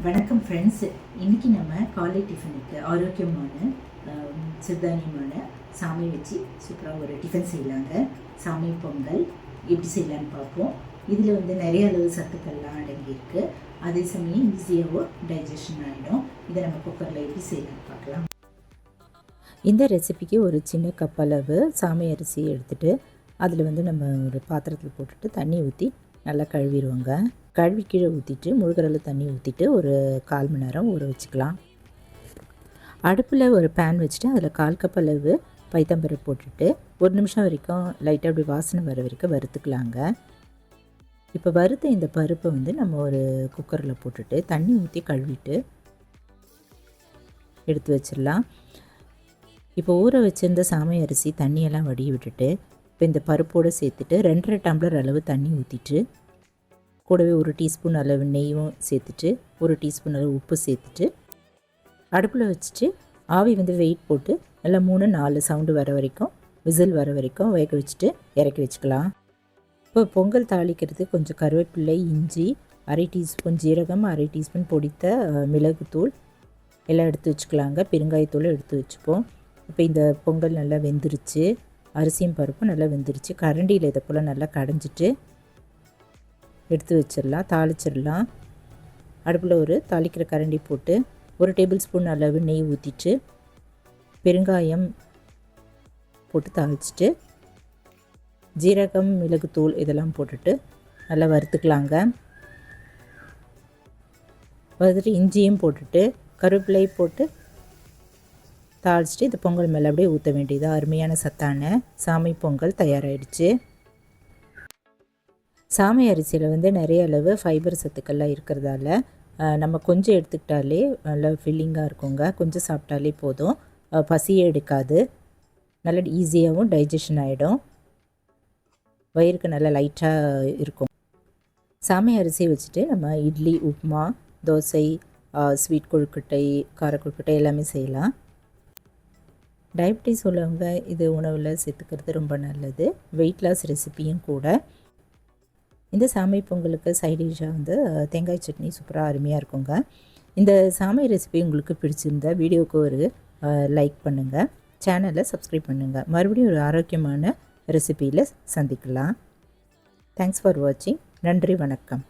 வணக்கம் ஃப்ரெண்ட்ஸ். இன்றைக்கி நம்ம காலை டிஃபனுக்கு ஆரோக்கியமான சிறுதானியமான சாமை வச்சு சூப்பராக ஒரு டிஃபன் செய்யலாங்க. சாமை பொங்கல் எப்படி செய்யலான்னு பார்ப்போம். இதில் நிறைய அளவு சத்துக்கள்லாம் அடங்கியிருக்கு. அதே சமயம் ஈஸியாகவும் டைஜஷன் ஆகிடும். இதை நம்ம குக்கரில் எப்படி செய்யலான்னு பார்க்கலாம். இந்த ரெசிபிக்கு ஒரு சின்ன கப் அளவு சாமை அரிசி எடுத்துகிட்டு அதில் நம்ம ஒரு பாத்திரத்தில் போட்டுட்டு தண்ணி ஊற்றி நல்லா கழுவிடுவோங்க. கழுவி கீழே ஊற்றிட்டு முழுகிறளவு தண்ணி ஊற்றிட்டு ஒரு 1/4 மணி நேரம் ஊற வச்சுக்கலாம். அடுப்பில் ஒரு பேன் வச்சுட்டு அதில் 1/4 கப் அளவு பைத்தம்பருப்பு போட்டுட்டு 1 நிமிஷம் வரைக்கும் லைட்டாக அப்படி வாசனை வர வரைக்கும் வறுத்துக்கலாங்க. இப்போ வறுத்த இந்த பருப்பை நம்ம ஒரு குக்கரில் போட்டுட்டு தண்ணி ஊற்றி கழுவிட்டு எடுத்து வச்சிடலாம். இப்போ ஊற வச்சிருந்த சாமை அரிசி தண்ணியெல்லாம் வடிய விட்டுட்டு இப்போ இந்த பருப்போடு சேர்த்துட்டு 2.5 டம்ளர் அளவு தண்ணி ஊற்றிட்டு கூடவே 1 டீஸ்பூன் அளவு நெய்யும் சேர்த்துட்டு 1 டீஸ்பூன் அளவு உப்பு சேர்த்துட்டு அடுப்பில் வச்சுட்டு ஆவி வெயிட் போட்டு நல்லா 3-4 சவுண்டு வர வரைக்கும் விசில் வர வரைக்கும் வேக வச்சுட்டு இறக்கி வச்சுக்கலாம். இப்போ பொங்கல் தாளிக்கிறது கொஞ்சம் கருவேப்பிலை, இஞ்சி, 1/2 டீஸ்பூன் ஜீரகம், 1/2 டீஸ்பூன் பொடித்த மிளகுத்தூள் எல்லாம் எடுத்து வச்சுக்கலாங்க. பெருங்காயத்தூள் எடுத்து வச்சுப்போம். இப்போ இந்த பொங்கல் நல்லா வெந்துருச்சு. அரிசியும் பருப்பும் நல்லா வெந்துருச்சு. கரண்டியில் இதை போல் நல்லா கடைஞ்சிட்டு எடுத்து வச்சிடலாம். தாளிச்சிடலாம். அடுப்பில் ஒரு தாளிக்கிற கரண்டி போட்டு 1 டேபிள் ஸ்பூன் அளவு நெய் ஊற்றிட்டு பெருங்காயம் போட்டு தாளிச்சிட்டு ஜீரகம், மிளகுத்தூள் இதெல்லாம் போட்டுட்டு நல்லா வறுத்துக்கலாங்க. வறுத்துட்டு இஞ்சியும் போட்டுட்டு கருவேப்பிலை போட்டு தாளிச்சிட்டு இந்த பொங்கல் மேலே அப்படியே ஊற்ற வேண்டியது. அருமையான சத்தான சாமை பொங்கல் தயாராகிடுச்சு. சாமை அரிசியில் நிறைய அளவு ஃபைபர் சத்துக்கள்லாம் இருக்கிறதால நம்ம கொஞ்சம் எடுத்துக்கிட்டாலே நல்லா ஃபில்லிங்காக இருக்குங்க. கொஞ்சம் சாப்பிட்டாலே போதும், பசியே எடுக்காது. நல்லா ஈஸியாகவும் டைஜஷன் ஆகிடும். வயிறுக்கு நல்லா லைட்டாக இருக்கும். சாமை அரிசியை வச்சுட்டு நம்ம இட்லி, உப்புமா, தோசை, ஸ்வீட் கொழுக்கட்டை, கார கொழுக்கட்டை எல்லாமே செய்யலாம். டயபிட்டிஸ் உள்ளவங்க இது உணவில் சேர்த்துக்கிறது ரொம்ப நல்லது. வெயிட் லாஸ் ரெசிப்பியும் கூட. இந்த சாமை பொங்கலுக்கு சைடிஷாக தேங்காய் சட்னி சூப்பராக அருமையாக இருக்குங்க. இந்த சாமை ரெசிபி உங்களுக்கு பிடிச்சிருந்தா வீடியோவுக்கு ஒரு லைக் பண்ணுங்கள், சேனலை சப்ஸ்கிரைப் பண்ணுங்கள். மறுபடியும் ஒரு ஆரோக்கியமான ரெசிபியில் சந்திக்கலாம். தேங்க்ஸ் ஃபார் வாட்சிங். நன்றி, வணக்கம்.